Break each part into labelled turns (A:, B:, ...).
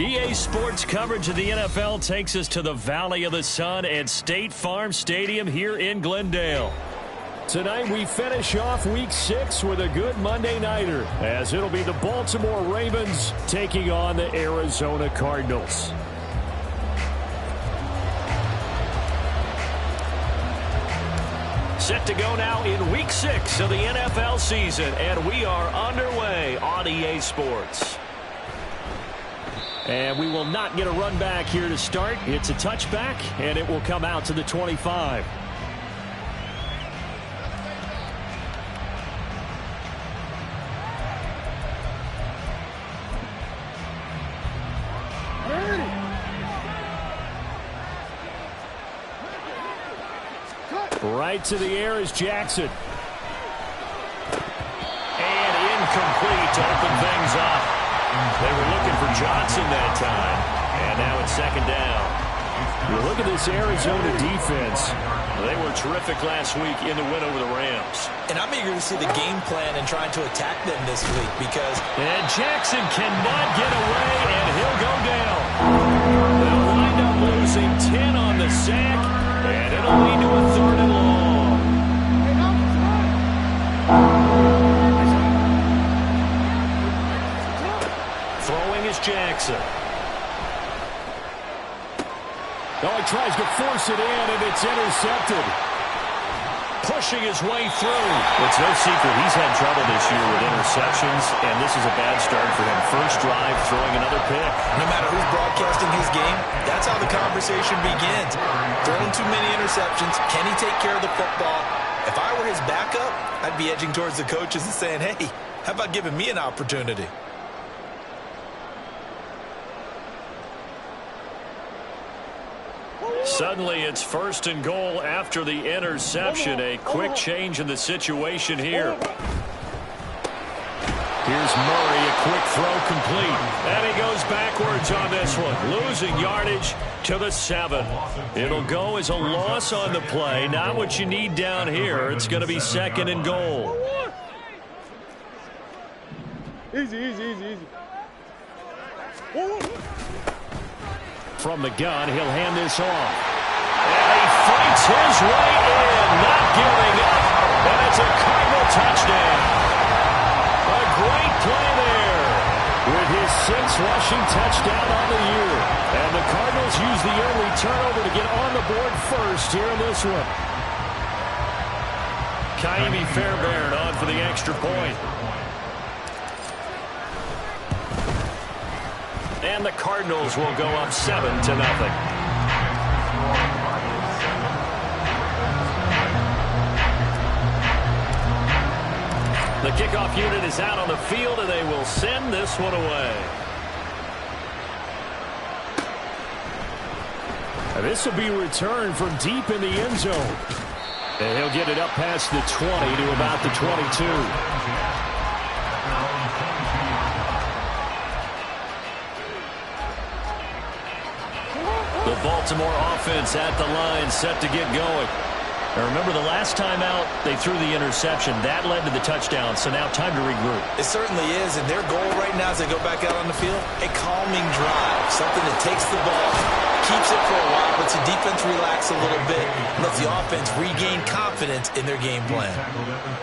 A: EA Sports coverage of the NFL takes us to the Valley of the Sun at State Farm Stadium here in Glendale. Tonight we finish off Week 6 with a good Monday nighter, as it'll be the Baltimore Ravens taking on the Arizona Cardinals. Set to go now in Week 6 of the NFL season, and we are underway on EA Sports. And we will not get a run back here to start. It's a touchback, and it will come out to the 25. Right to the air is Jackson. And incomplete to open things up. They were looking for Johnson that time, and now it's second down. You look at this Arizona defense. They were terrific last week in the win over the Rams.
B: And I'm eager to see the game plan and trying to attack them this week because...
A: And Jackson cannot get away, and he'll go down. They'll wind up losing 10 on the sack, and it'll lead to a 3rd and long. Throwing is Jackson. Oh, he tries to force it in, and it's intercepted. Pushing his way through. It's no secret he's had trouble this year with interceptions, and this is a bad start for him. First drive, throwing another pick.
B: No matter who's broadcasting his game, that's how the conversation begins. Throwing too many interceptions. Can he take care of the football? If I were his backup, I'd be edging towards the coaches and saying, hey, how about giving me an opportunity?
A: Suddenly, it's 1st and goal after the interception. A quick change in the situation here. Here's Murray, a quick throw complete. And he goes backwards on this one, losing yardage to the 7. It'll go as a loss on the play. Not what you need down here. It's going to be 2nd and goal.
C: Easy.
A: From the gun, he'll hand this off. And he fights his way in, not giving up. And it's a Cardinal touchdown. A great play there with his 6th rushing touchdown on the year. And the Cardinals use the early turnover to get on the board first here in this one. Kaimi Fairbairn on for the extra point. And the Cardinals will go up 7-0. The kickoff unit is out on the field, and they will send this one away. And this will be returned from deep in the end zone. And he'll get it up past the 20 to about the 22. The Baltimore offense at the line, set to get going. Now remember, the last time out, they threw the interception. That led to the touchdown, so now time to regroup.
B: It certainly is, and their goal right now as they go back out on the field, a calming drive, something that takes the ball, keeps it for a while, lets the defense relax a little bit, lets the offense regain confidence in their game plan.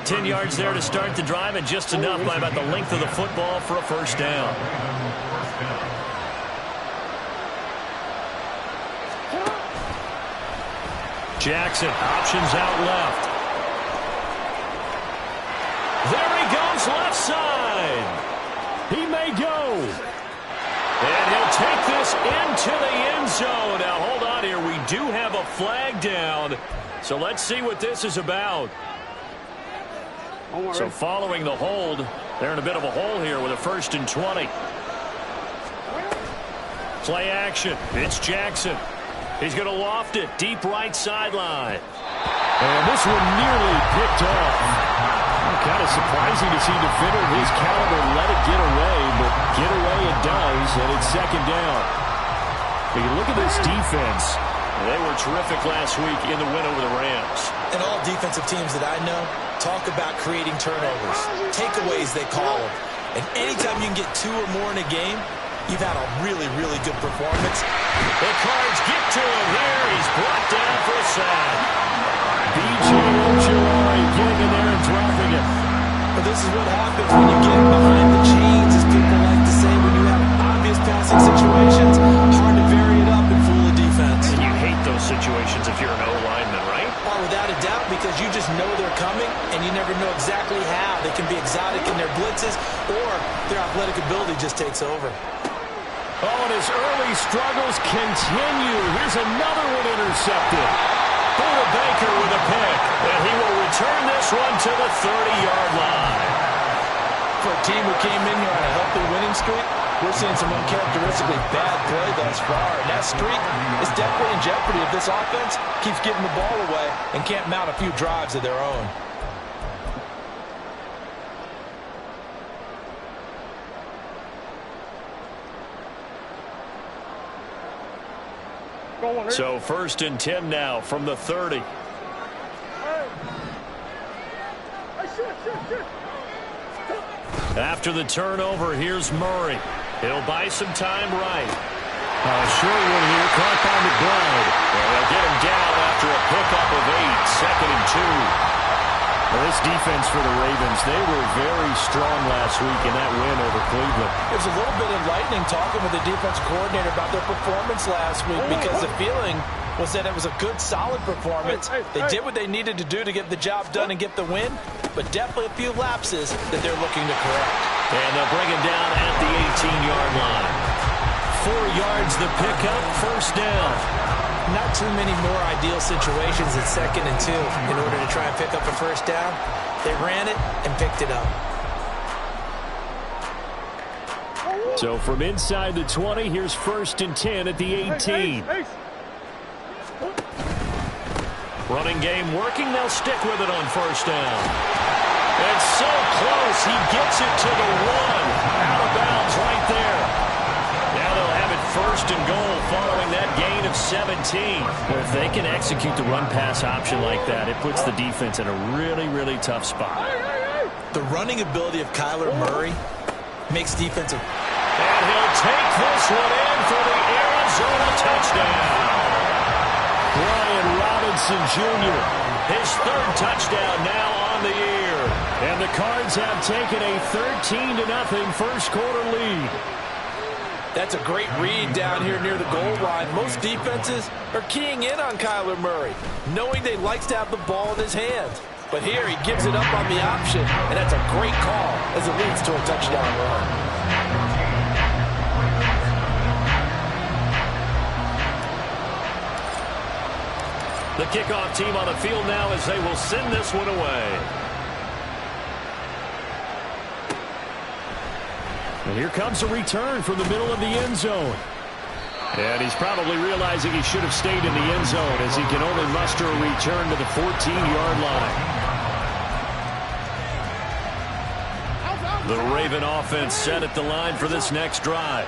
A: 10 yards there to start the drive, and just enough by about the length of the football for a first down. Jackson, options out left. There he goes, left side. He may go. And he'll take this into the end zone. Now, hold on here. We do have a flag down. So let's see what this is about. So following the hold, they're in a bit of a hole here with a 1st and 20. Play action. It's Jackson. He's going to loft it deep right sideline. And this one nearly picked off. Kind of surprising to see a defender of his caliber let it get away, but get away it does, and it's second down. But you look at this defense. They were terrific last week in the win over the Rams.
B: And all defensive teams that I know talk about creating turnovers. Takeaways, they call them. And anytime you can get 2 or more in a game, you've had a really, really good performance.
A: The Cards get to him here. He's brought down for a sack. B.J. Ojulari getting in there and dropping it.
B: But this is what happens when you get behind the chains, as people like to say, when you have obvious passing situations. Hard to vary it up and fool the defense.
A: And you hate those situations if you're an O-lineman, right?
B: Oh, without a doubt, because you just know they're coming, and you never know exactly how. They can be exotic in their blitzes, or their athletic ability just takes over.
A: Oh, and his early struggles continue. Here's another one intercepted. Buda Baker with a pick, and he will return this one to the 30-yard line.
B: For a team who came in here on a healthy winning streak, we're seeing some uncharacteristically bad play thus far. And that streak is definitely in jeopardy if this offense keeps giving the ball away and can't mount a few drives of their own.
A: So 1st and 10 now from the 30. After the turnover, here's Murray. He'll buy some time right. Short one here, caught by McBride. Well, they'll get him down after a pickup of 8, 2nd and 2. Well, this defense for the Ravens, they were very strong last week in that win over Cleveland.
B: It was a little bit enlightening talking with the defense coordinator about their performance last week, because the feeling was that it was a good, solid performance. They did what they needed to do to get the job done and get the win, but definitely a few lapses that they're looking to correct.
A: And they'll bring him down at the 18-yard line. 4 yards the pickup, 1st down.
B: Not too many more ideal situations at 2nd and 2 in order to try and pick up a 1st down. They ran it and picked it up.
A: So from inside the 20, here's 1st and 10 at the 18. Running game working. They'll stick with it on 1st down. It's so close. He gets it to the 1. Out of bounds right there. Now they'll have it 1st and goal following that gain of 17. Well, if they can execute the run-pass option like that, it puts the defense in a really, really tough spot.
B: The running ability of Kyler Murray makes defensive.
A: And he'll take this one in for the Arizona touchdown. Brian Robinson Jr., his 3rd touchdown now on the year. And the Cards have taken a 13-0 1st quarter lead.
B: That's a great read down here near the goal line. Most defenses are keying in on Kyler Murray, knowing they likes to have the ball in his hands. But here he gives it up on the option, and that's a great call as it leads to a touchdown run.
A: The kickoff team on the field now as they will send this one away. And here comes a return from the middle of the end zone. And he's probably realizing he should have stayed in the end zone as he can only muster a return to the 14-yard line. The Raven offense set at the line for this next drive.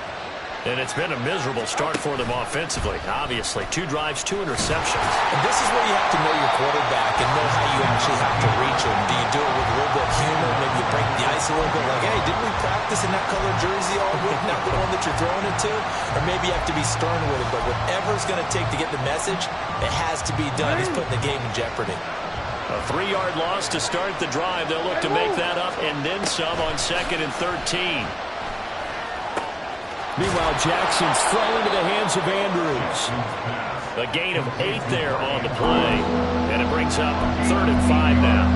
A: And it's been a miserable start for them offensively. Obviously, 2 drives, 2 interceptions.
B: And this is where you have to know your quarterback and know how you actually have to reach him. Do you do it with a little bit of humor? Maybe you break the ice a little bit like, hey, didn't we practice in that color jersey all week, not the one that you're throwing it to? Or maybe you have to be stern with it. But whatever it's going to take to get the message, it has to be done. He's putting the game in jeopardy.
A: A 3-yard loss to start the drive. They'll look to make that up and then some on 2nd and 13. Meanwhile, Jackson's thrown into the hands of Andrews. A gain of 8 there on the play. And it brings up 3rd and 5 now.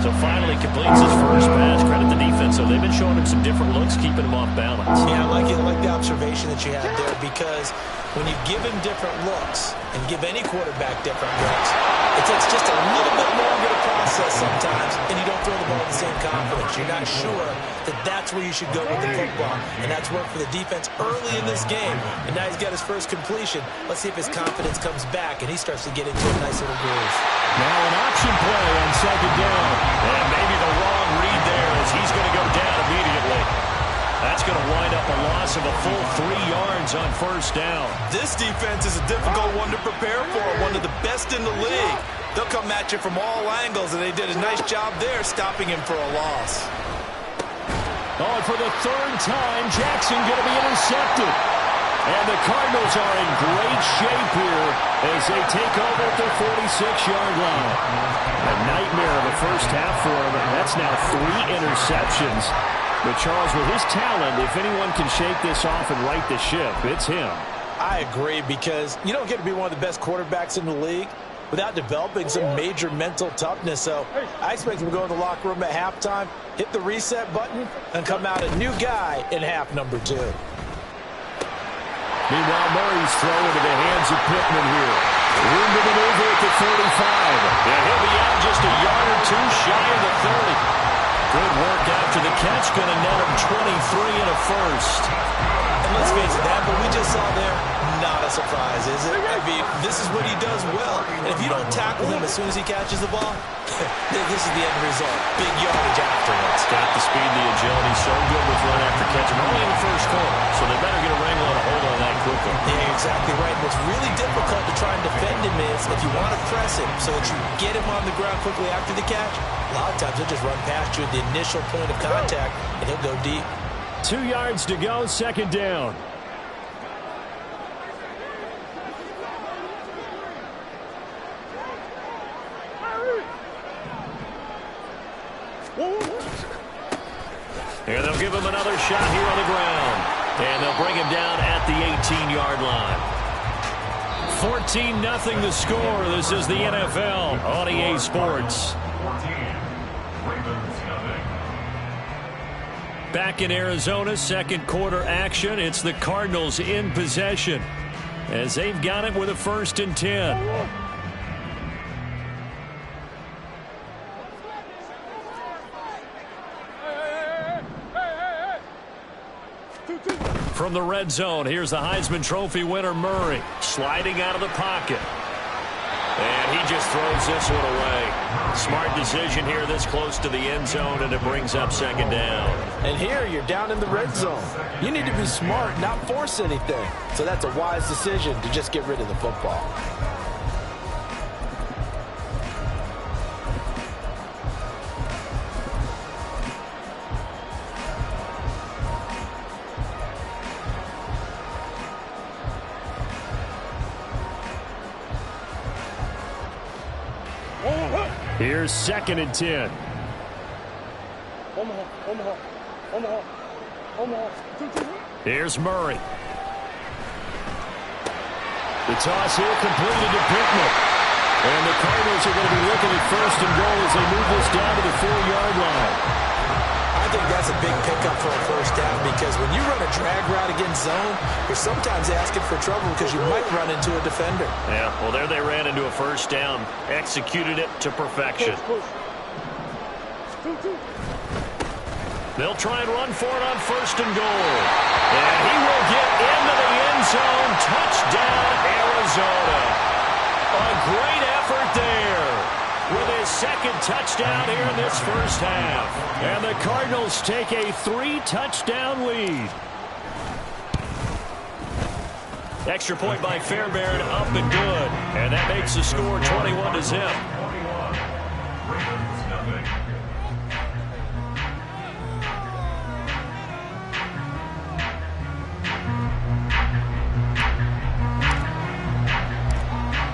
A: So finally completes his first pass. Credit the defense. So they've been showing him some different looks, keeping him off balance.
B: Yeah, I like the observation that you had there, because when you give him different looks and give any quarterback different looks, it takes just a little bit longer to process sometimes, and you don't throw the ball with the same confidence. You're not sure that that's where you should go with the football. And that's worked for the defense early in this game. And now he's got his first completion. Let's see if his confidence comes back and he starts to get into a nice little groove.
A: Now an option play on second down. And maybe the wrong read there as he's going to go down immediately. That's going to wind up a loss of a full 3 yards on first down.
B: This defense is a difficult one to prepare for, one of the best in the league. They'll come at you from all angles, and they did a nice job there stopping him for a loss.
A: Oh, and for the 3rd time, Jackson going to be intercepted. And the Cardinals are in great shape here as they take over at their 46-yard line. A nightmare of a first half for him. That's now 3 interceptions. But Charles, with his talent, if anyone can shake this off and right the ship, it's him.
B: I agree, because you don't get to be one of the best quarterbacks in the league without developing some major mental toughness. So I expect him to go in the locker room at halftime, hit the reset button, and come out a new guy in half number 2.
A: Meanwhile, Murray's throw into the hands of Pittman here. Room to maneuver at the 35. And he'll be out just a yard or 2 shy of the 30. Good work after the catch. Going to net him 23 and a first.
B: And let's face it, that what we just saw there, not a surprise, is it? I mean, this is what he does well. And if you don't tackle him as soon as he catches the ball, this is the end result. Big yardage afterwards.
A: Got the speed, the agility, so good with run after catch. And only in the first quarter, so they better get a wrangle and a hold on that quickly.
B: Yeah, exactly right. What's really difficult to try and defend him is if you want to press him so that you get him on the ground quickly after the catch, a lot of times he'll just run past you at the initial point of contact, and he'll go deep.
A: 2 yards to go, second down. And they'll give him another shot here on the ground. And they'll bring him down at the 18-yard line. 14-0 the score. This is the NFL on EA Sports. Back in Arizona, second quarter action. It's the Cardinals in possession as they've got it with a 1st and 10. From the red zone, here's the Heisman Trophy winner, Murray, sliding out of the pocket. And he just throws this one away. Smart decision here this close to the end zone, and it brings up second down.
B: And here you're down in the red zone. You need to be smart, not force anything. So that's a wise decision to just get rid of the football.
A: Here's 2nd and 10. Here's Murray. The toss here completed to Pittman. And the Cardinals are going to be looking at 1st and goal as they move this down to the 4-yard line.
B: I think that's a big pickup for a first down, because when you run a drag route against zone, you're sometimes asking for trouble because you might run into a defender.
A: Yeah, well, there they ran into a first down. Executed it to perfection. They'll try and run for it on 1st and goal. And he will get into the end zone. Touchdown, Arizona. A great effort there with his 2nd touchdown here in this first half. And the Cardinals take a 3-touchdown lead. Extra point by Fairbairn, up and good. And that makes the score 21-0.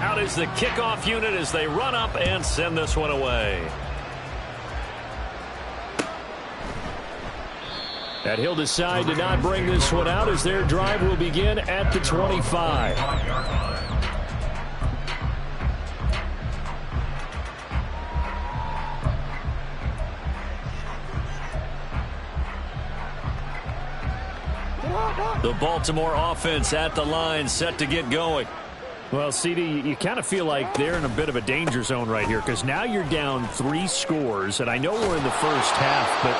A: Out is the kickoff unit as they run up and send this one away. And he'll decide to not bring this one out as their drive will begin at the 25. The Baltimore offense at the line, set to get going. Well, CD, you kind of feel like they're in a bit of a danger zone right here because now you're down 3 scores, and I know we're in the first half, but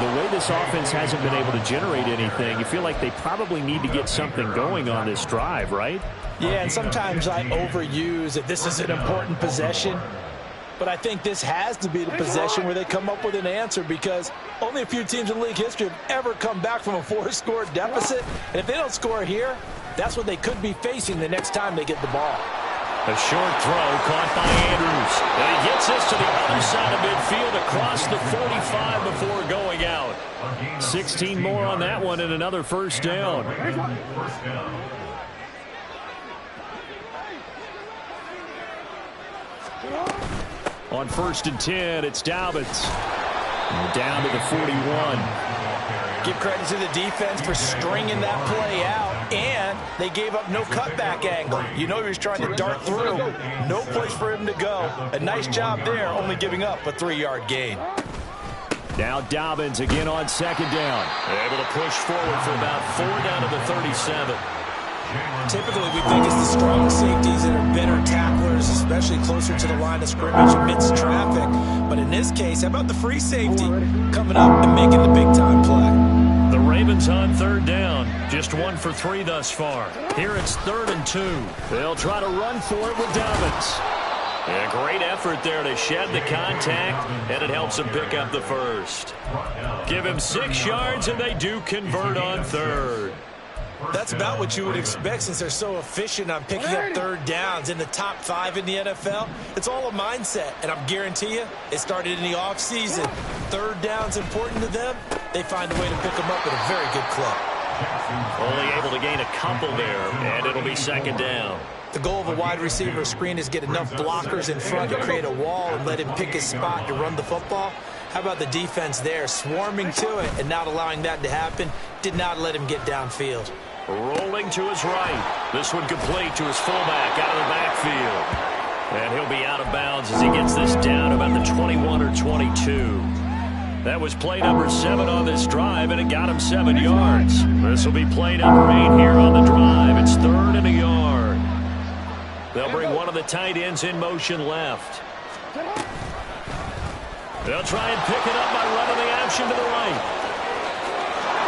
A: the way this offense hasn't been able to generate anything, you feel like they probably need to get something going on this drive, right?
B: Yeah, and sometimes I overuse that this is an important possession, but I think this has to be the possession where they come up with an answer because only a few teams in league history have ever come back from a 4-score deficit, and if they don't score here, that's what they could be facing the next time they get the ball.
A: A short throw caught by Andrews. And he gets this to the other side of midfield across the 45 before going out. 16 more on that one and another first down. On 1st and 10, it's Dobbins. Down to the 41.
B: Give credit to the defense for stringing that play out, and they gave up no cutback angle. You know he was trying to dart through. No place for him to go. A nice job there, only giving up a 3-yard gain.
A: Now Dobbins again on 2nd down. Able to push forward for about 4 down to the 37.
B: Typically, we think it's the strong safeties that are better tacklers, especially closer to the line of scrimmage amidst traffic. But in this case, how about the free safety coming up and making the big-time play?
A: The Ravens on 3rd down. Just 1 for 3 thus far. Here it's 3rd and 2. They'll try to run for it with Dobbins. A great effort there to shed the contact, and it helps him pick up the first. Give him 6 yards, and they do convert on 3rd.
B: That's about what you would expect since they're so efficient on picking up 3rd downs in the top 5 in the NFL. It's all a mindset, and I guarantee you it started in the offseason. 3rd down's important to them. They find a way to pick them up at a very good clip.
A: Only able to gain a couple there, and it'll be 2nd down.
B: The goal of a wide receiver screen is get enough blockers in front to create a wall and let him pick his spot to run the football. How about the defense there, swarming to it and not allowing that to happen? Did not let him get downfield.
A: Rolling to his right. This one complete to his fullback out of the backfield. And he'll be out of bounds as he gets this down about the 21 or 22. That was play number 7 on this drive, and it got him 7 yards. This will be play number 8 here on the drive. It's 3rd and a yard. They'll bring one of the tight ends in motion left. They'll try and pick it up by running the option to the right.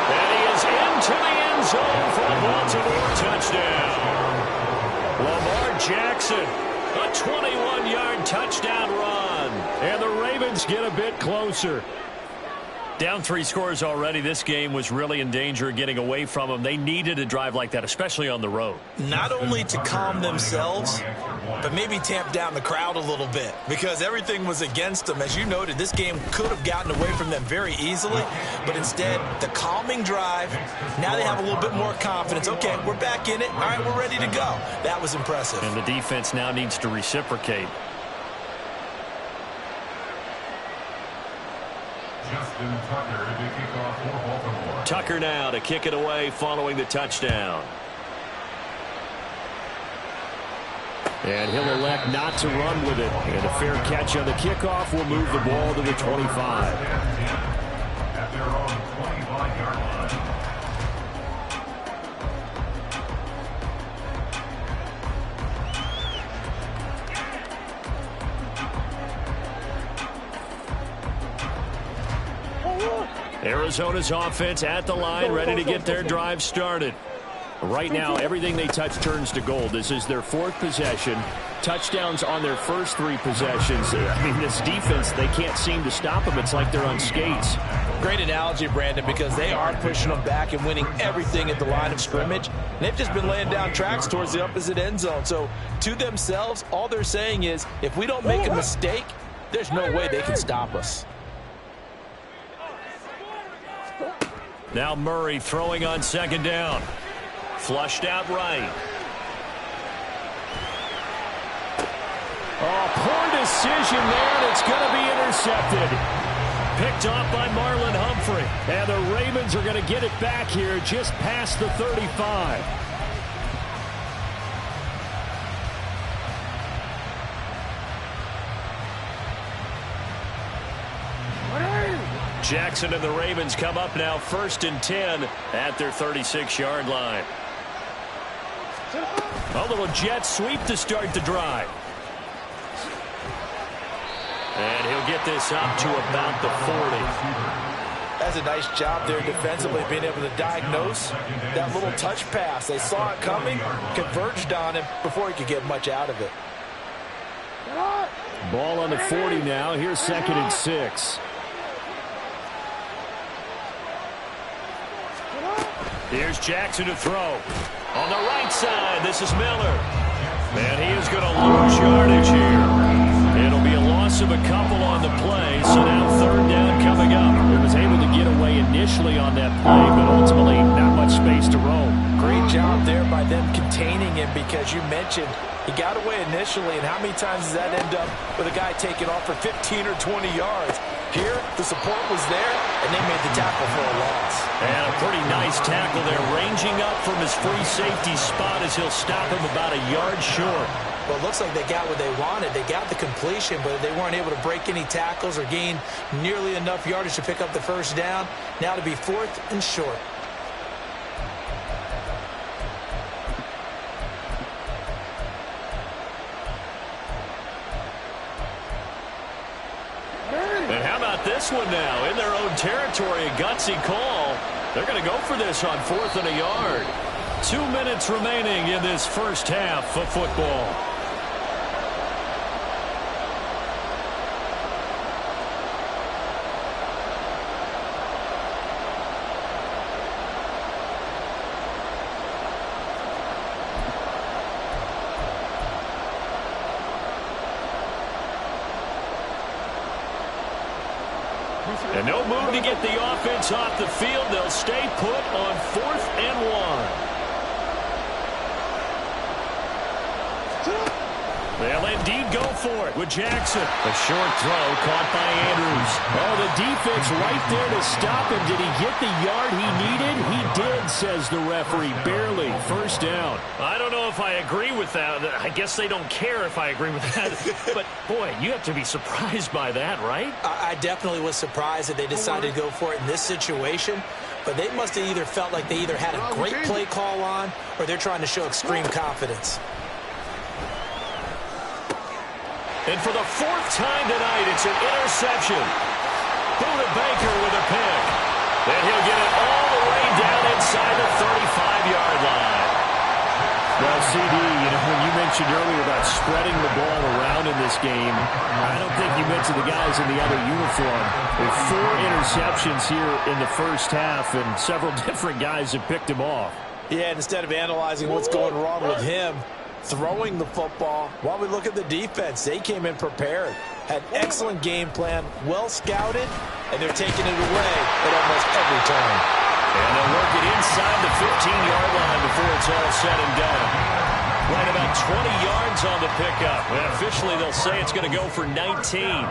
A: And he is into the end zone for a Baltimore touchdown. Lamar Jackson, a 21-yard touchdown run. And the Ravens get a bit closer. Down 3 scores already. This game was really in danger of getting away from them. They needed a drive like that, especially on the road.
B: Not only to calm themselves, but maybe tamp down the crowd a little bit because everything was against them. As you noted, this game could have gotten away from them very easily, but instead, the calming drive, now they have a little bit more confidence. Okay, we're back in it. All right, we're ready to go. That was impressive.
A: And the defense now needs to reciprocate. Tucker now to kick it away following the touchdown. And he'll elect not to run with it. And a fair catch on the kickoff will move the ball to the 25. At their own 25-yard line. Arizona's offense at the line, ready to get their drive started. Right now, everything they touch turns to gold. This is their 4th possession. Touchdowns on their first 3 possessions. I mean, this defense, they can't seem to stop them. It's like they're on skates.
B: Great analogy, Brandon, because they are pushing them back and winning everything at the line of scrimmage. And they've just been laying down tracks towards the opposite end zone. So, to themselves, all they're saying is, if we don't make a mistake, there's no way they can stop us.
A: Now Murray throwing on 2nd down. Flushed out right. Oh, poor decision there, and it's going to be intercepted. Picked off by Marlon Humphrey. And the Ravens are going to get it back here just past the 35. Jackson and the Ravens come up now 1st and 10 at their 36-yard line. A little jet sweep to start the drive. And he'll get this up to about the 40.
B: That's a nice job there defensively, being able to diagnose that little touch pass. They saw it coming, converged on him before he could get much out of it.
A: Ball on the 40 now. Here's 2nd and 6. Here's Jackson to throw. On the right side, this is Miller. And he is going to lose yardage here. It'll be a loss of a couple on the play, so now 3rd down coming up. He was able to get away initially on that play, but ultimately not much space to roam.
B: Great job there by them containing him, because you mentioned he got away initially, and how many times does that end up with a guy taking off for 15 or 20 yards? Here, the support was there, and they made the tackle for a loss.
A: And a pretty nice tackle there, ranging up from his free safety spot as he'll stop him about a yard short.
B: Well, it looks like they got what they wanted. They got the completion, but they weren't able to break any tackles or gain nearly enough yardage to pick up the 1st down. Now to be 4th and short.
A: And how about this one now? In their own territory, a gutsy call. They're going to go for this on 4th and a yard. 2 minutes remaining in this first half of football. And no move to get the offense off the field. They'll stay put on 4th and 1. They'll indeed go for it with Jackson. A short throw caught by Andrews. Oh, the defense right there to stop him. Did he get the yard he needed? He did, says the referee. Barely. 1st down. I don't know if I agree with that. I guess they don't care if I agree with that. But, boy, you have to be surprised by that, right?
B: I definitely was surprised that they decided to go for it in this situation. But they must have either felt like they either had a great play call on, or they're trying to show extreme confidence.
A: And for the 4th time tonight, it's an interception. Buda Baker with a pick. And he'll get it all the way down inside the 35-yard line. Well, CD, when you mentioned earlier about spreading the ball around in this game, I don't think you mentioned the guys in the other uniform. With 4 interceptions here in the first half, and several different guys have picked him off.
B: Yeah, and instead of analyzing what's going wrong with him, throwing the football, while we look at the defense, they came in prepared, had excellent game plan, well scouted, and they're taking it away at almost every turn.
A: And they'll work it inside the 15-yard line before it's all said and done. Right about 20 yards on the pickup. And officially, they'll say it's going to go for 19.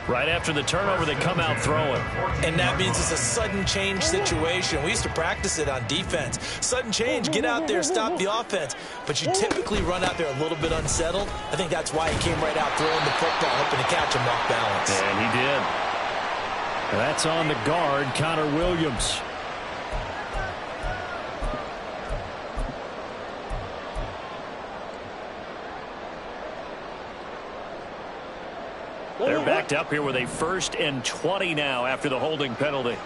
A: Right after the turnover, they come out throwing.
B: And that means it's a sudden change situation. We used to practice it on defense. Sudden change, get out there, stop the offense. But you typically run out there a little bit unsettled. I think that's why he came right out throwing the football, hoping to catch him off balance.
A: And he did. That's on the guard, Connor Williams. They're backed up here with a 1st and 20 now after the holding penalty.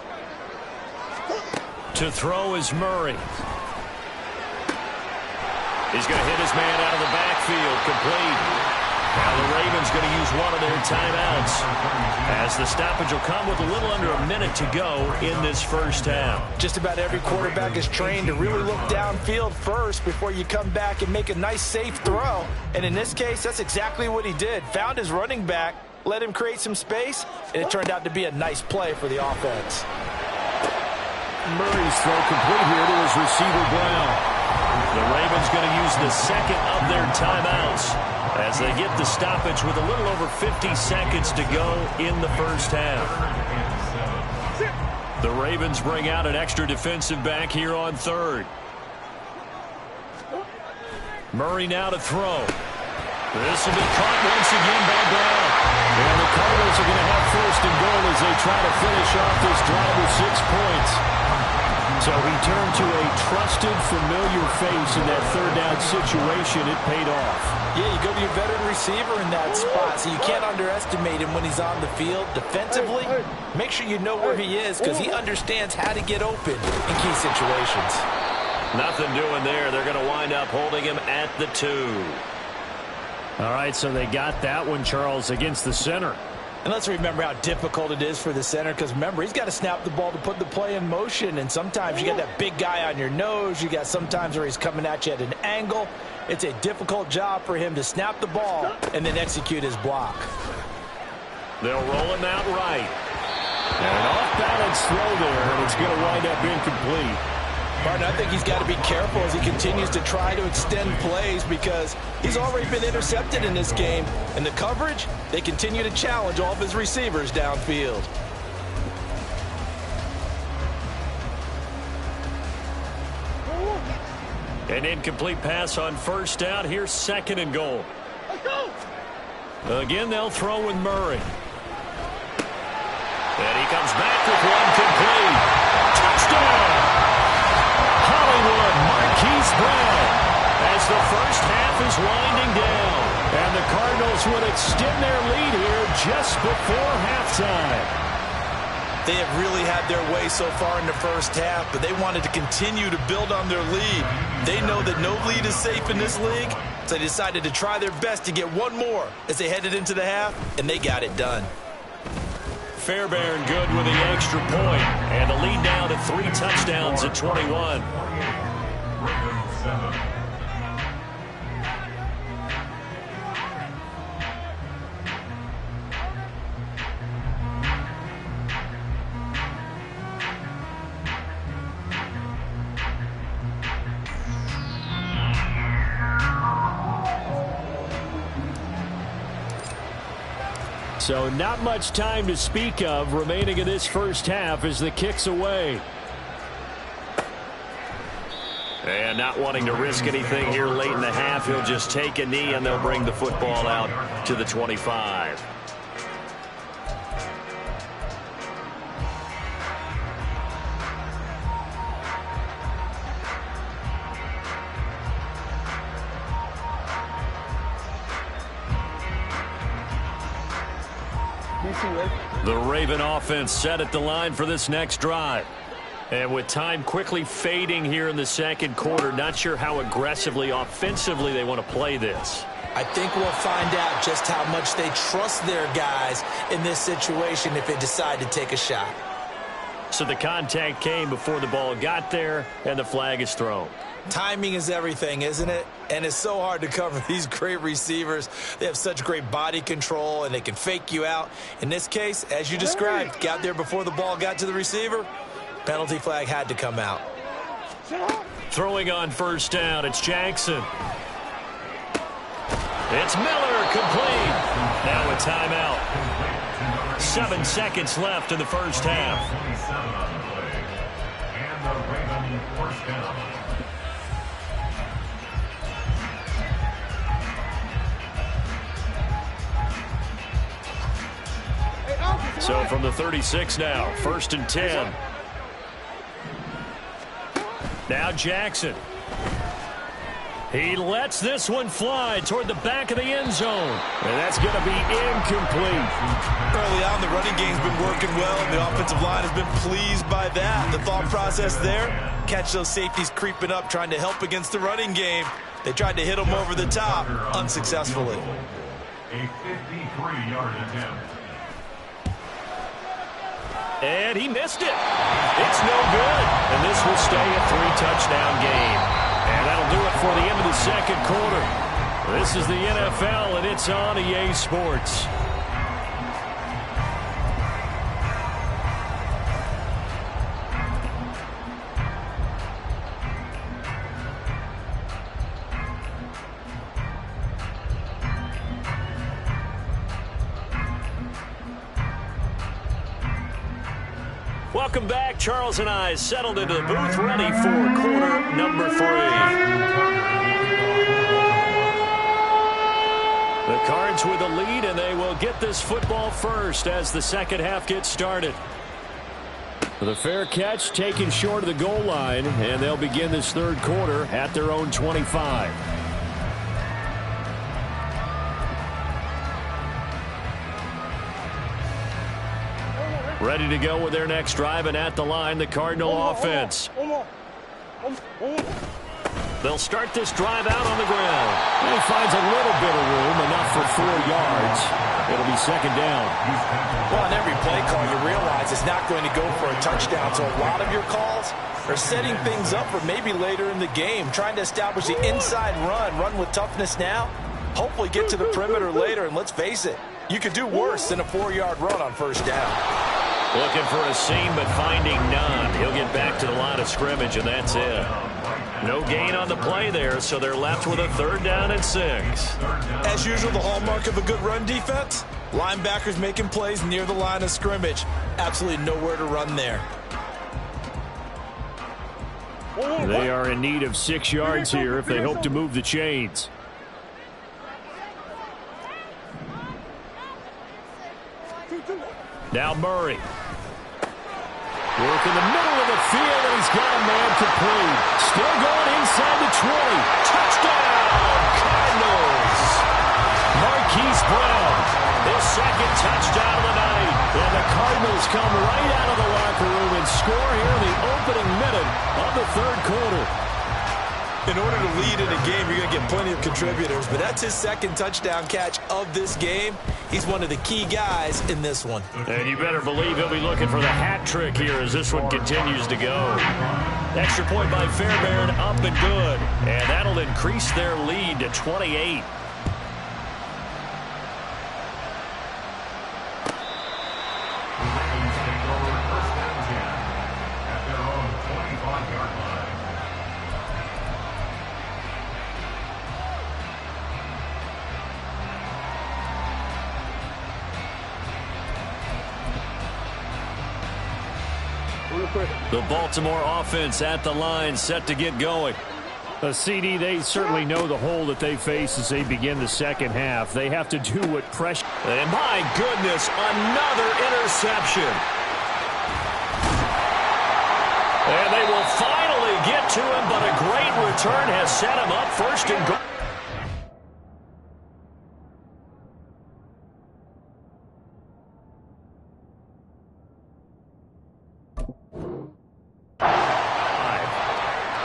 A: To throw is Murray. He's going to hit his man out of the backfield, complete. Now the Ravens going to use one of their timeouts, as the stoppage will come with a little under a minute to go in this first half.
B: Just about every quarterback is trained to really look downfield first before you come back and make a nice, safe throw. And in this case, that's exactly what he did. Found his running back, let him create some space, and it turned out to be a nice play for the offense.
A: Murray's throw complete here to his receiver, Brown. The Ravens going to use the second of their timeouts as they get the stoppage with a little over 50 seconds to go in the first half. The Ravens bring out an extra defensive back here on 3rd. Murray now to throw. This will be caught once again by Brown. And the Cardinals are going to have 1st and goal as they try to finish off this drive with 6 points. So he turned to a trusted, familiar face in that third down situation. It paid off.
B: Yeah, you go to your veteran receiver in that spot, so you can't underestimate him when he's on the field. Defensively, make sure you know where he is because he understands how to get open in key situations.
A: Nothing doing there. They're going to wind up holding him at the 2. All right, so they got that one, Charles, against the center.
B: And let's remember how difficult it is for the center because, remember, he's got to snap the ball to put the play in motion. And sometimes you got that big guy on your nose. You got sometimes where he's coming at you at an angle. It's a difficult job for him to snap the ball and then execute his block.
A: They'll roll him out right. And an off-balance throw there, and it's going to wind up incomplete.
B: Martin, I think he's got to be careful as he continues to try to extend plays because he's already been intercepted in this game. And the coverage, they continue to challenge all of his receivers downfield.
A: An incomplete pass on first down. Here's 2nd and goal. Again, they'll throw with Murray. And he comes back with one complete. Touchdown! Hollywood Marquise Brown as the first half is winding down. And the Cardinals would extend their lead here just before halftime.
B: They have really had their way so far in the first half, but they wanted to continue to build on their lead. They know that no lead is safe in this league, so they decided to try their best to get one more as they headed into the half, and they got it done.
A: Fairbairn good with the extra point, and the lead down to 3 touchdowns at 21. So not much time to speak of remaining in this first half as the kick's away. And not wanting to risk anything here late in the half, he'll just take a knee and they'll bring the football out to the 25. The Raven offense set at the line for this next drive. And with time quickly fading here in the second quarter, not sure how aggressively, offensively they want to play this.
B: I think we'll find out just how much they trust their guys in this situation if they decide to take a shot.
A: So the contact came before the ball got there, and the flag is thrown.
B: Timing is everything, isn't it? And it's so hard to cover these great receivers. They have such great body control, and they can fake you out. In this case, as you described, got there before the ball got to the receiver. Penalty flag had to come out.
A: Throwing on first down, it's Jackson. It's Miller, complete. Now a timeout. 7 seconds left in the first half. So from the 36 now, 1st and 10. Now Jackson. He lets this one fly toward the back of the end zone. And that's going to be incomplete.
B: Early on, the running game's been working well, and the offensive line has been pleased by that. The thought process there, catch those safeties creeping up, trying to help against the running game. They tried to hit them over the top, unsuccessfully.
D: A 53-yard attempt.
A: And he missed it. It's no good. And this will stay a 3-touchdown game. And that'll do it for the end of the second quarter. This is the NFL, and it's on EA Sports. Welcome back. Charles and I settled into the booth, ready for quarter number 3. The Cards with the lead, and they will get this football first as the second half gets started. The fair catch taken short of the goal line, and they'll begin this third quarter at their own 25. Ready to go with their next drive, and at the line, the Cardinal offense. They'll start this drive out on the ground. And he finds a little bit of room, enough for 4 yards. It'll be second down.
B: Well, on every play call, you realize it's not going to go for a touchdown. So a lot of your calls are setting things up for maybe later in the game, trying to establish the inside run with toughness now, hopefully get to the perimeter later. And let's face it, you could do worse than a 4-yard run on first down.
A: Looking for a seam, but finding none. He'll get back to the line of scrimmage, and that's it. No gain on the play there, so they're left with a 3rd down and 6.
B: As usual, the hallmark of a good run defense, linebackers making plays near the line of scrimmage. Absolutely nowhere to run there.
A: They are in need of 6 yards here if they hope to move the chains. Now Murray. Work in the middle of the field, and he's got a man complete. Still going inside the 20. Touchdown, Cardinals. Marquise Brown, his 2nd touchdown of the night. And the Cardinals come right out of the locker room and score here in the opening minute of the 3rd quarter.
B: In order to lead in a game, you're going to get plenty of contributors, but that's his 2nd touchdown catch of this game. He's one of the key guys in this one.
A: And you better believe he'll be looking for the hat trick here as this one continues to go. Extra point by Fairbairn, up and good. And that'll increase their lead to 28. The Baltimore offense at the line, set to get going. CD, they certainly know the hole that they face as they begin the second half. They have to do what pressure. And my goodness, another interception. And they will finally get to him, but a great return has set him up 1st and goal.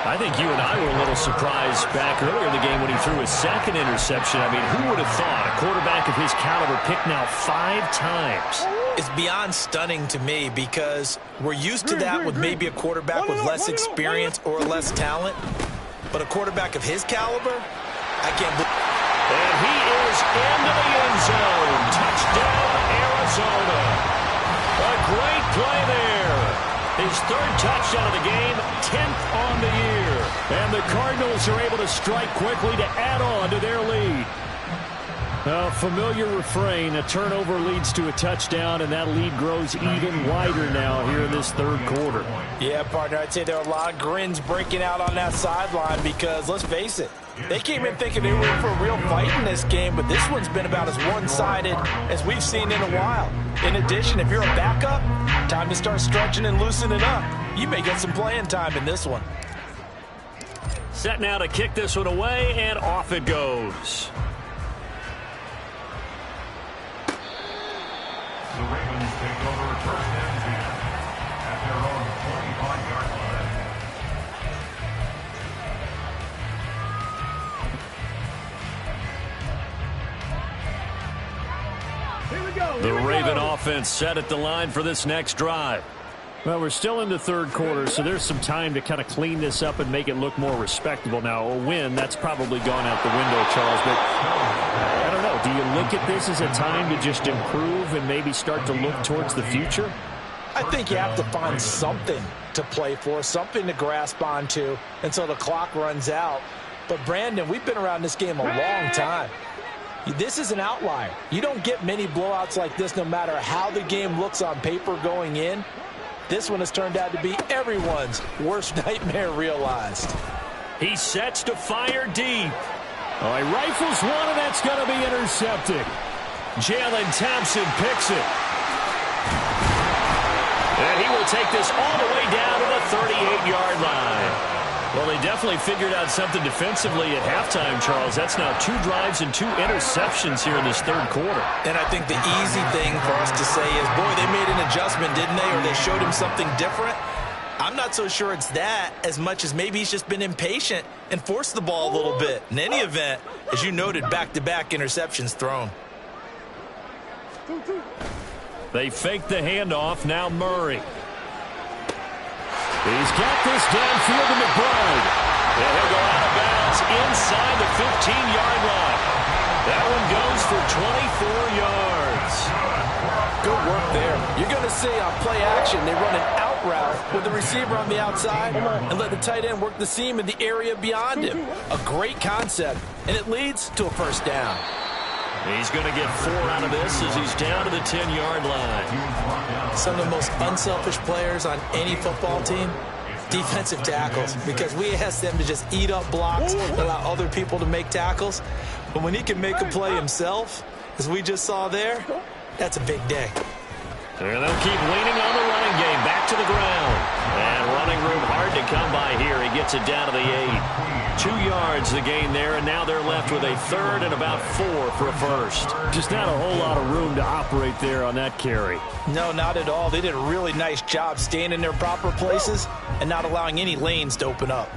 A: I think you and I were a little surprised back earlier in the game when he threw his 2nd interception. I mean, who would have thought a quarterback of his caliber picked now 5 times?
B: It's beyond stunning to me because we're used to that with maybe a quarterback with less experience or less talent. But a quarterback of his caliber, I can't believe.
A: And he is into the end zone. Touchdown, Arizona. A great play there. His 3rd touchdown of the game, 10th on the year. And the Cardinals are able to strike quickly to add on to their lead. A familiar refrain, a turnover leads to a touchdown, and that lead grows even wider now here in this 3rd quarter.
B: Yeah, partner, I'd say there are a lot of grins breaking out on that sideline because, let's face it, they came in thinking they were in for a real fight in this game, but this one's been about as one-sided as we've seen in a while. In addition, if you're a backup, time to start stretching and loosening up. You may get some playing time in this one.
A: Set now to kick this one away, and off it goes.
D: The Ravens take over 1st and 10 at their own 25-yard line.
C: Here we go.
A: The Raven offense set at the line for this next drive. Well, we're still in the 3rd quarter, so there's some time to kind of clean this up and make it look more respectable. Now, a win, that's probably gone out the window, Charles, but I don't know. Do you look at this as a time to just improve and maybe start to look towards the future?
B: I think you have to find something to play for, something to grasp onto until the clock runs out. But, Brandon, we've been around this game a long time. This is an outlier. You don't get many blowouts like this no matter how the game looks on paper going in. This one has turned out to be everyone's worst nightmare realized.
A: He sets to fire deep. Oh, he rifles one, and that's going to be intercepted. Jalen Thompson picks it. And he will take this all the way down to the 38-yard line. Well, they definitely figured out something defensively at halftime, Charles. That's now 2 drives and 2 interceptions here in this third quarter.
B: And I think the easy thing for us to say is, boy, they made an adjustment, didn't they? Or they showed him something different. I'm not so sure it's that as much as maybe he's just been impatient and forced the ball a little bit. In any event, as you noted, back-to-back interceptions thrown.
A: They fake the handoff. Now Murray. He's got this downfield to McBride. And he'll go out of bounds inside the 15-yard line. That one goes for 24 yards.
E: Good work there. You're going to see on play action, they run an out route with the receiver on the outside and let the tight end work the seam in the area beyond him. A great concept, and it leads to a first down.
A: He's going to get 4 out of this as he's down to the 10-yard line.
B: Some of the most unselfish players on any football team, defensive tackles, because we ask them to just eat up blocks, allow other people to make tackles. But when he can make a play himself, as we just saw there, that's a big day.
A: And they'll keep leaning on the running game. Back to the ground. And running room hard to come by here. He gets it down to the 8. 2 yards the gain there, and now they're left with a 3rd and about 4 for a first.
C: Just not a whole lot of room to operate there on that carry.
B: No, not at all. They did a really nice job staying in their proper places and not allowing any lanes to open up.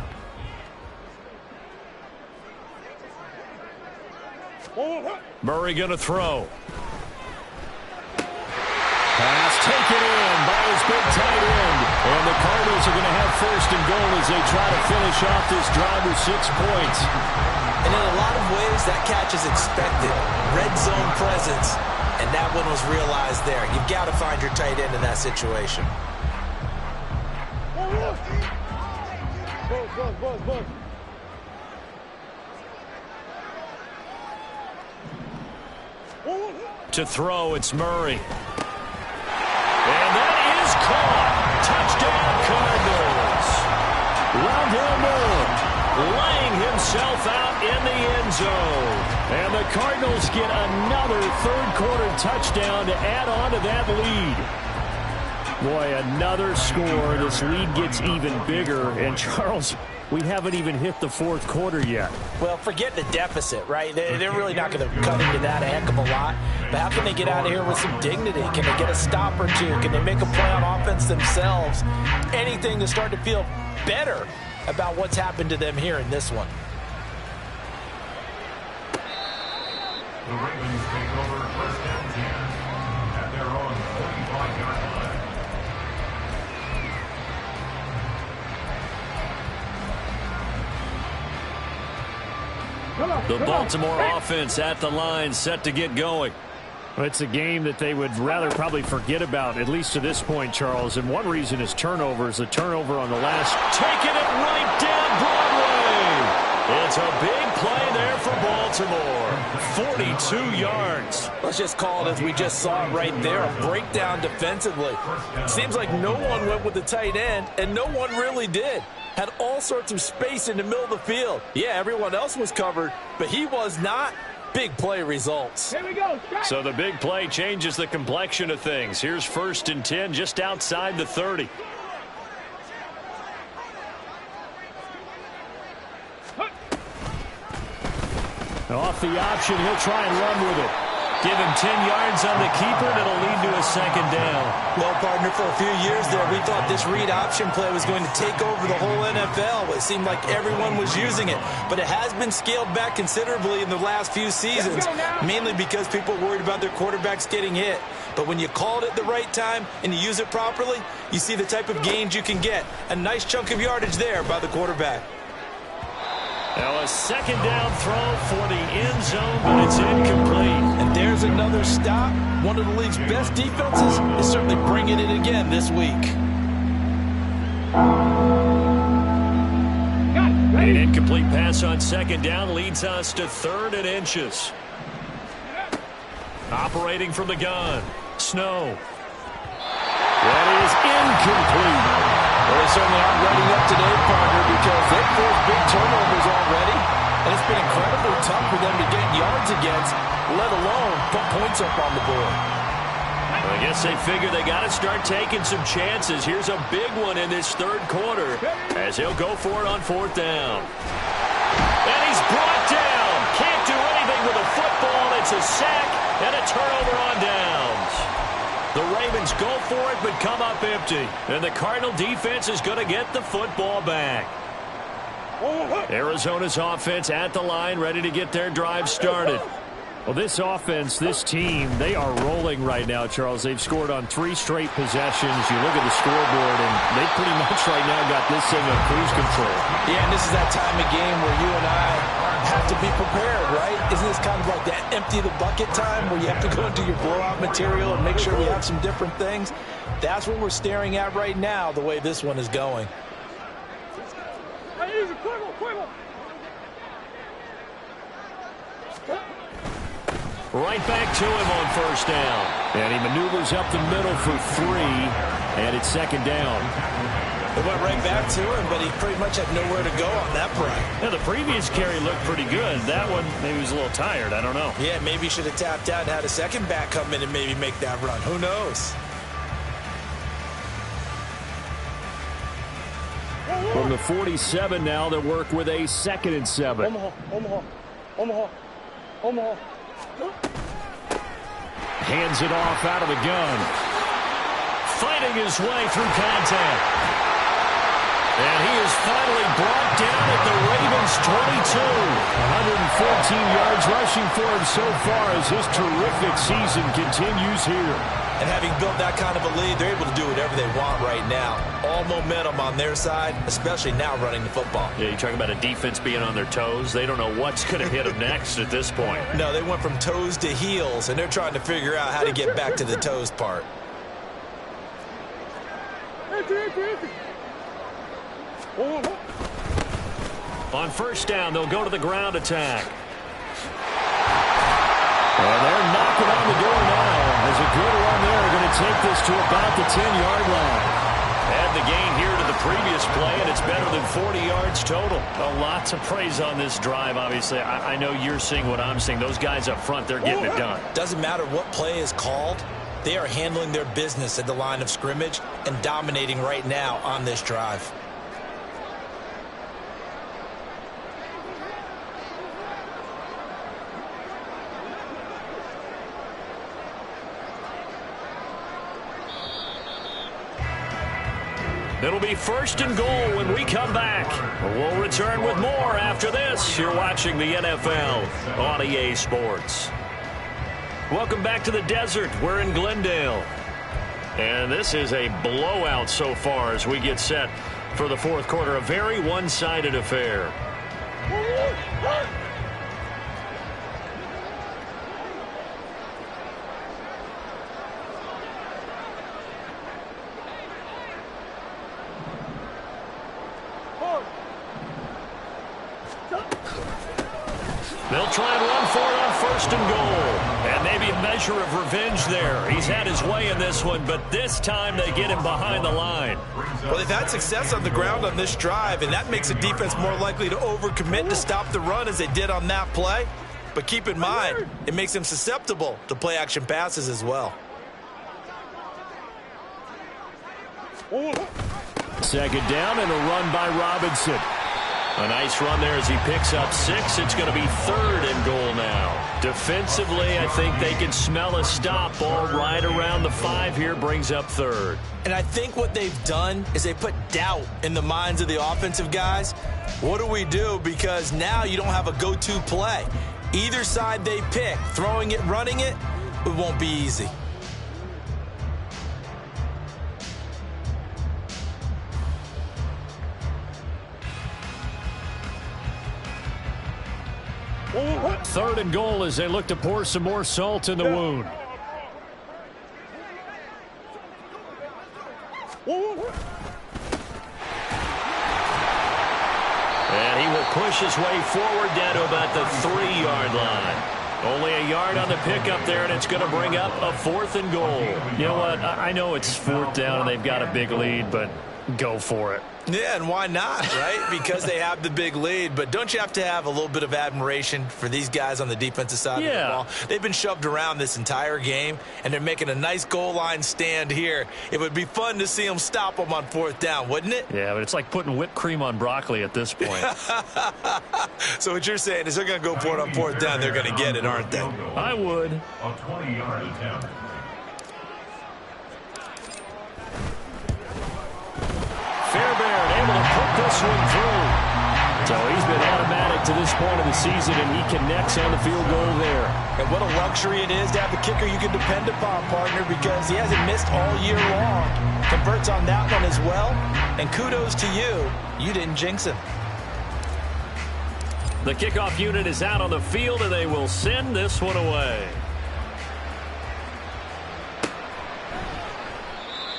A: Murray going to throw. Pass taken in by his big tight end. And the Cardinals are going to have 1st and goal as they try to finish off this drive with 6 points.
B: And in a lot of ways, that catch is expected. Red zone presence. And that one was realized there. You've got to find your tight end in that situation.
A: To throw, it's Murray. And that is caught. Touchdown, Cardinals. Rondell Moore laying himself out in the end zone. And the Cardinals get another third-quarter touchdown to add on to that lead. Boy, another score. This lead gets even bigger. And, Charles, we haven't even hit the 4th quarter yet.
B: Well, forget the deficit, right? They're really not going to cut into that a heck of a lot. But how can they get out of here with some dignity? Can they get a stop or 2? Can they make a play on offense themselves? Anything to start to feel better about what's happened to them here in this one.
D: The Ravens take over 1st and 10 at their own 45-yard line.
A: The Baltimore offense at the line, set to get going.
C: Well, it's a game that they would rather probably forget about, at least to this point, Charles. And one reason is turnovers. The turnover on the last.
A: Taking it right down Broadway. It's a big play there for Baltimore. 42 yards.
E: Let's just call it as we just saw it right there, a breakdown defensively. Seems like no one went with the tight end, and no one really did. Had all sorts of space in the middle of the field. Yeah, everyone else was covered, but he was not. Big play results.
C: Here we go.
A: So the big play changes the complexion of things. Here's 1st and 10 just outside the 30.
C: Off the option, he'll try and run with it.
A: Give him 10 yards on the keeper, and it'll lead to a 2nd down.
B: Well, partner, for a few years there, we thought this read option play was going to take over the whole NFL. It seemed like everyone was using it, but it has been scaled back considerably in the last few seasons, mainly because people are worried about their quarterbacks getting hit. But when you call it at the right time and you use it properly, you see the type of gains you can get. A nice chunk of yardage there by the quarterback.
A: Now a 2nd down throw for the end zone, but it's incomplete.
E: And there's another stop. One of the league's best defenses is certainly bringing it again this week.
A: An incomplete pass on 2nd down leads us to 3rd and inches. Operating from the gun, Snow.
C: That is incomplete.
E: Well, they certainly aren't ready up today, partner, because they've forced big turnovers already, and it's been incredibly tough for them to get yards against, let alone put points up on the board.
A: They get Guess they figure they got to start taking some chances. Here's a big one in this third quarter as he'll go for it on fourth down. And he's brought down. Can't do anything with a football. It's a sack and a turnover on downs. The Ravens go for it but come up empty. And the Cardinal defense is going to get the football back. Arizona's offense at the line, ready to get their drive started.
C: Well, this offense, this team, they are rolling right now, Charles. They've scored on 3 straight possessions. You look at the scoreboard, and they pretty much right now got this thing on cruise control.
E: Yeah, and this is that time of game where you and I have to be prepared, right? Isn't this kind of like that empty the bucket time where you have to go into your blowout material and make sure we have some different things? That's what we're staring at right now, the way this one is going.
A: Right back to him on first down.
C: And he maneuvers up the middle for 3, and it's second down.
E: It went right back to him, but he pretty much had nowhere to go on that play.
C: Yeah, the previous carry looked pretty good. That one, maybe he was a little tired. I don't know.
E: Yeah, maybe he should have tapped out and had a second back come in and maybe make that run. Who knows?
C: From the 47 now, they'll work with a 2nd and 7.
F: Omaha.
C: Hands it off out of the gun.
A: Fighting his way through contact. And he is finally brought down at the Ravens' 22.
C: 114 yards rushing for him so far as his terrific season continues here.
B: And having built that kind of a lead, they're able to do whatever they want right now. All momentum on their side, especially now running the football.
A: Yeah, you talk about a defense being on their toes. They don't know what's going to hit them next at this point.
B: No, they went from toes to heels, and they're trying to figure out how to get back to the toes part.
A: On first down, they'll go to the ground attack.
C: And they're knocking on the door now. There's a good run there. Going to take this to about the 10-yard line.
A: Add the gain here to the previous play, and it's better than 40 yards total.
C: A lot to praise on this drive, obviously. I know you're seeing what I'm seeing. Those guys up front, they're getting it done.
B: Doesn't matter what play is called. They are handling their business at the line of scrimmage and dominating right now on this drive.
A: It'll be first and goal when we come back. We'll return with more after this. You're watching the NFL on EA Sports. Welcome back to the desert. We're in Glendale. And this is a blowout so far as we get set for the fourth quarter. A very one-sided affair. They'll try and run for it on first and goal. And maybe a measure of revenge there. He's had his way in this one, but this time they get him behind the line.
B: Well, they've had success on the ground on this drive, and that makes the defense more likely to overcommit to stop the run as they did on that play. But keep in mind, it makes them susceptible to play-action passes as well.
C: Second down and a run by Robinson.
A: A nice run there as he picks up 6. It's going to be third and goal now. Defensively, I think they can smell a stop. Ball right around the 5 here, brings up third.
B: And I think what they've done is they put doubt in the minds of the offensive guys. What do we do? Because now you don't have a go-to play. Either side they pick, throwing it, running it, it won't be easy.
C: Third and goal as they look to pour some more salt in the wound.
A: And he will push his way forward down to about the 3-yard line. Only a yard on the pickup there, and it's going to bring up a 4th and goal.
C: You know what? I know it's fourth down and they've got a big lead, but Go for it.
B: Yeah, and why not, right? Because they have the big lead. But don't you have to have a little bit of admiration for these guys on the defensive side of the ball? They've been shoved around this entire game, and they're making a nice goal line stand here. It would be fun to see them stop them on 4th down, wouldn't it?
C: Yeah, but it's like putting whipped cream on broccoli at this point.
B: So what you're saying is they're going to go for it on 4th down. They're going to get it, aren't they?
C: I would.
D: A 20-yard attempt.
A: Fairbairn able to put this one through. So he's been automatic to this point of the season, and he connects on the field goal there.
B: And what a luxury it is to have a kicker you can depend upon, partner, because he hasn't missed all year long. Converts on that one as well. And kudos to you. You didn't jinx him.
A: The kickoff unit is out on the field, and they will send this one away.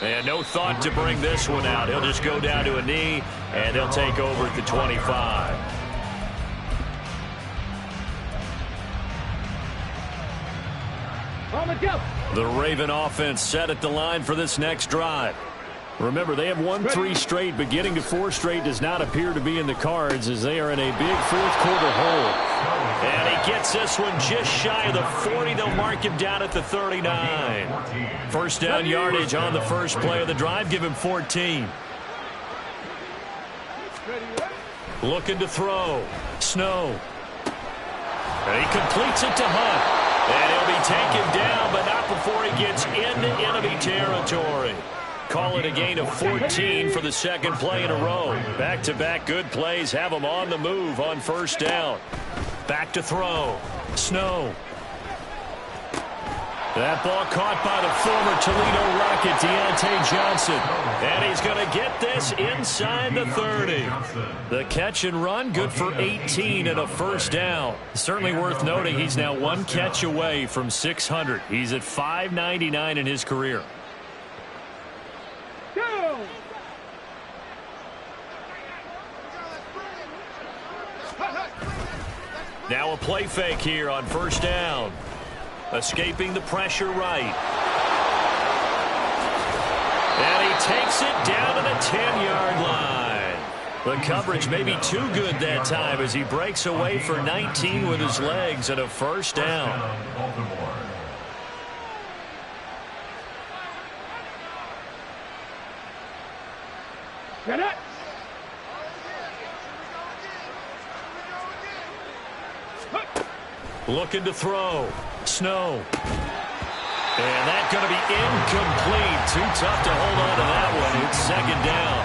A: And no thought to bring this one out. He'll just go down to a knee, and he'll take over at the 25. The Raven offense set at the line for this next drive. Remember, they have won 3 straight, but getting to 4 straight does not appear to be in the cards as they are in a big fourth-quarter hole. And he gets this one just shy of the 40. They'll mark him down at the 39. First down yardage on the first play of the drive. Give him 14. Looking to throw. Snow. And he completes it to Hunt. And he'll be taken down, but not before he gets into enemy territory. Call it a gain of 14 for the second play in a row. Back-to-back good plays have him on the move on first down. Back to throw. Snow. That ball caught by the former Toledo Rocket, Deontay Johnson. And he's going to get this inside the 30. The catch and run, good for 18 and a first down. Certainly worth noting he's now 1 catch away from 600. He's at 599 in his career. Now a play fake here on first down. Escaping the pressure right. And he takes it down to the 10-yard line. The coverage may be too good that time as he breaks away for 19 with his legs and a first down. Looking to throw. Snow. And that's going to be incomplete. Too tough to hold on to that one. It's second down.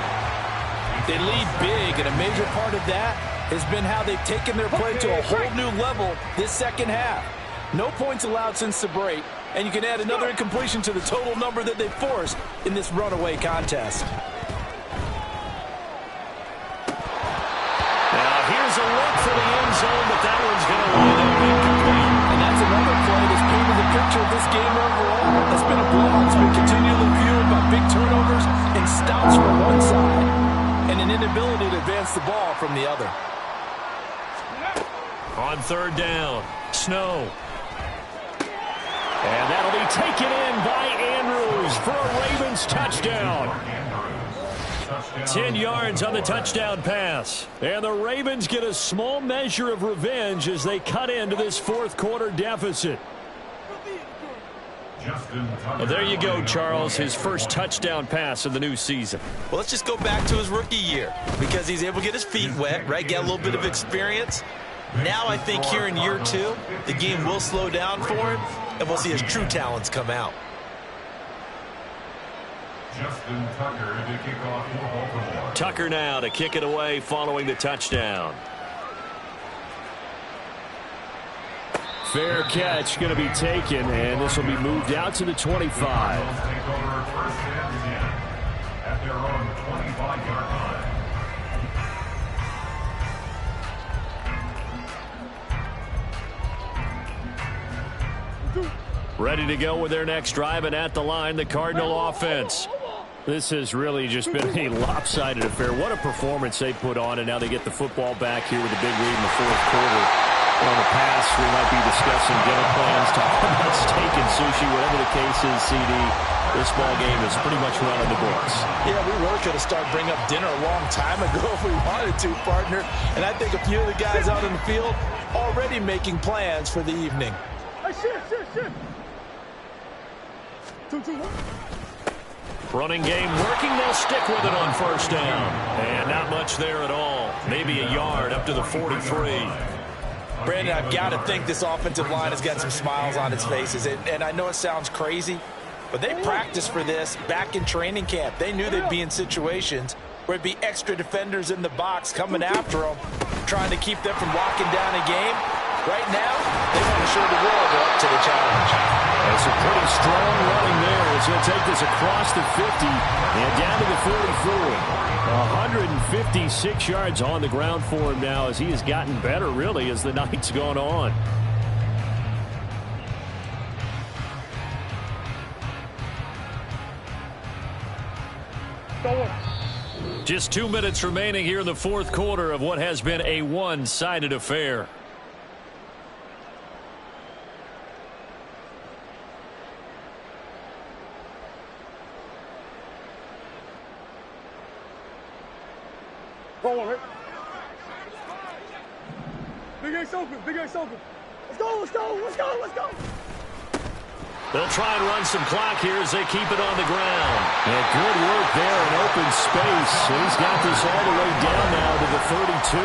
E: They lead big, and a major part of that has been how they've taken their play to a whole new level this second half. No points allowed since the break, and you can add another incompletion to the total number that they forced in this runaway contest.
A: Now here's a look for the end zone, but that one's going to wind up incomplete.
E: And that's another play that's painted the picture of this game overall. It's been a blowout. It's been continually fueled by big turnovers and stops from one side and an inability to advance the ball from the other.
A: On third down, Snow. And that'll be taken in by Andrews for a Ravens touchdown. 10 yards on the touchdown pass. And the Ravens get a small measure of revenge as they cut into this fourth quarter deficit. Well, there you go, Charles, his first touchdown pass of the new season.
B: Well, let's just go back to his rookie year because he's able to get his feet wet, right? Get a little bit of experience. Now I think here in year 2, the game will slow down for him, and we'll see his true talents come out.
D: Justin Tucker to kick off for Baltimore.
A: Tucker now to kick it away following the touchdown. Fair catch going to be taken, and this will be moved out to the 25.
D: Take over first and 10 at their own 25-yard line.
A: Ready to go with their next drive, and at the line, the Cardinal offense. This has really just been a lopsided affair. What a performance they put on, and now they get the football back here with a big lead in the fourth quarter. On the pass, we might be discussing dinner plans, talking about steak and sushi, whatever the case is, CD.
C: this ball game is pretty much running the books.
E: Yeah, we really could have started bringing up dinner a long time ago if we wanted to, partner. And I think a few of the guys out in the field already making plans for the evening.
F: Hey, shift. 2-2-1.
C: Running game working. They'll stick with it on first down. And not much there at all. Maybe a yard up to the 43.
E: Brandon, I've got to think this offensive line has got some smiles on its faces. And I know it sounds crazy, but they practiced for this back in training camp. They knew they'd be in situations where it'd be extra defenders in the box coming after them, trying to keep them from locking down a game. Right now, they want to show the world they're up to the challenge.
C: That's a pretty strong running there as he'll take this across the 50 and down to the 44. 156 yards on the ground for him now as he has gotten better, really, as the night's gone on. Just 2 minutes remaining here in the fourth quarter of what has been a one-sided affair.
F: Forward. Big Ace open. Let's go.
C: They'll try and run some clock here as they keep it on the ground. And good work there in open space. He's got this all the way down now to the 32.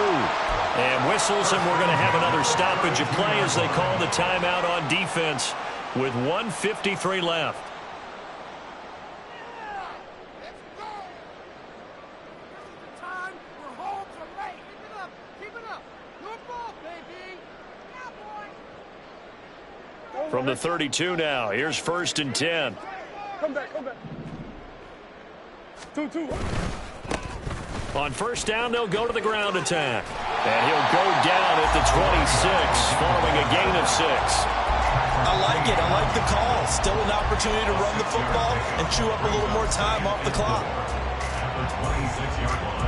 C: And whistles, and we're going to have another stoppage of play as they call the timeout on defense with 1:53 left. From the 32 now, here's 1st and 10.
F: Come back. 2-2.
C: On first down, they'll go to the ground attack. And he'll go down at the 26, following a gain of 6.
B: I like it. I like the call. Still an opportunity to run the football and chew up a little more time off the clock.
D: The 26-yard line.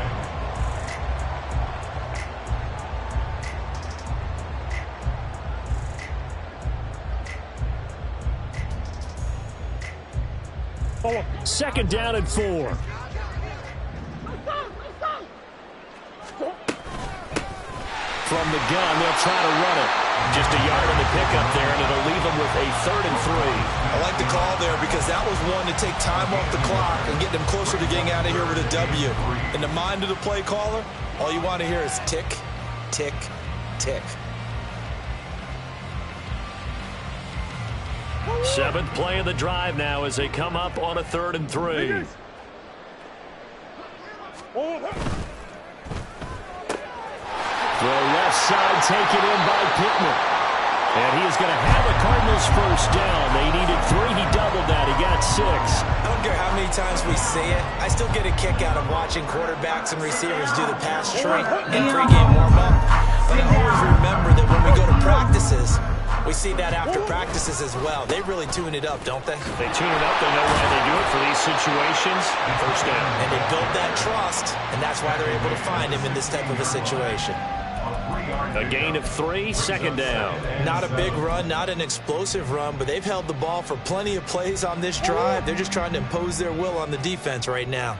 C: Second down and 4. From the gun, they'll try to run it. Just a yard on the pickup there, and it'll leave them with a 3rd and 3.
B: I like the call there because that was one to take time off the clock and get them closer to getting out of here with a W. In the mind of the play caller, all you want to hear is tick, tick, tick.
C: 7th play of the drive now as they come up on a 3rd and 3. Throw left side taken in by Pittman. And he is going to have the Cardinals first down. They needed 3. He doubled that. He got 6.
B: I don't care how many times we say it. I still get a kick out of watching quarterbacks and receivers do the pass shrink in pregame warm-up. But I always remember that when we go to practices, we see that after practices as well. They really tune it up, don't they?
C: They tune it up. They know why they do it for these situations. First down.
B: And they build that trust, and that's why they're able to find him in this type of a situation.
C: A gain of 3, second down.
B: Not a big run, not an explosive run, but they've held the ball for plenty of plays on this drive. They're just trying to impose their will on the defense right now.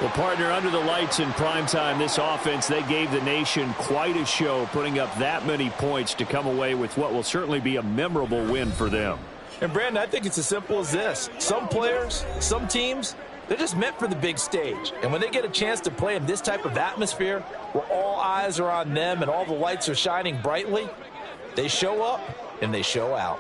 C: Well, partner, under the lights in primetime, this offense, they gave the nation quite a show, putting up that many points to come away with what will certainly be a memorable win for them.
E: And, Brandon, I think it's as simple as this. Some players, some teams, they're just meant for the big stage. And when they get a chance to play in this type of atmosphere where all eyes are on them and all the lights are shining brightly, they show up and they show out.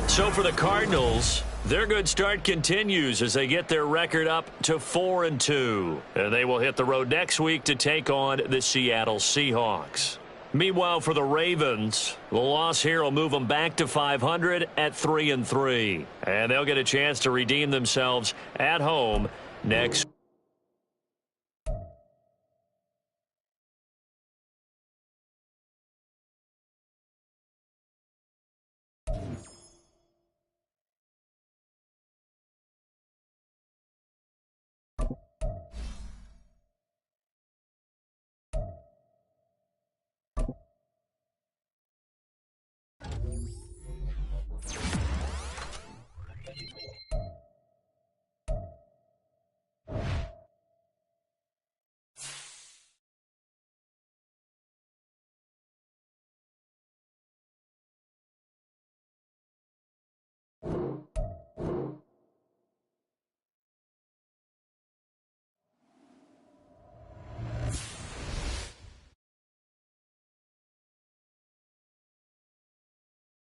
C: So for the Cardinals, their good start continues as they get their record up to 4-2. And they will hit the road next week to take on the Seattle Seahawks. Meanwhile, for the Ravens, the loss here will move them back to 500 at 3-3. And they'll get a chance to redeem themselves at home next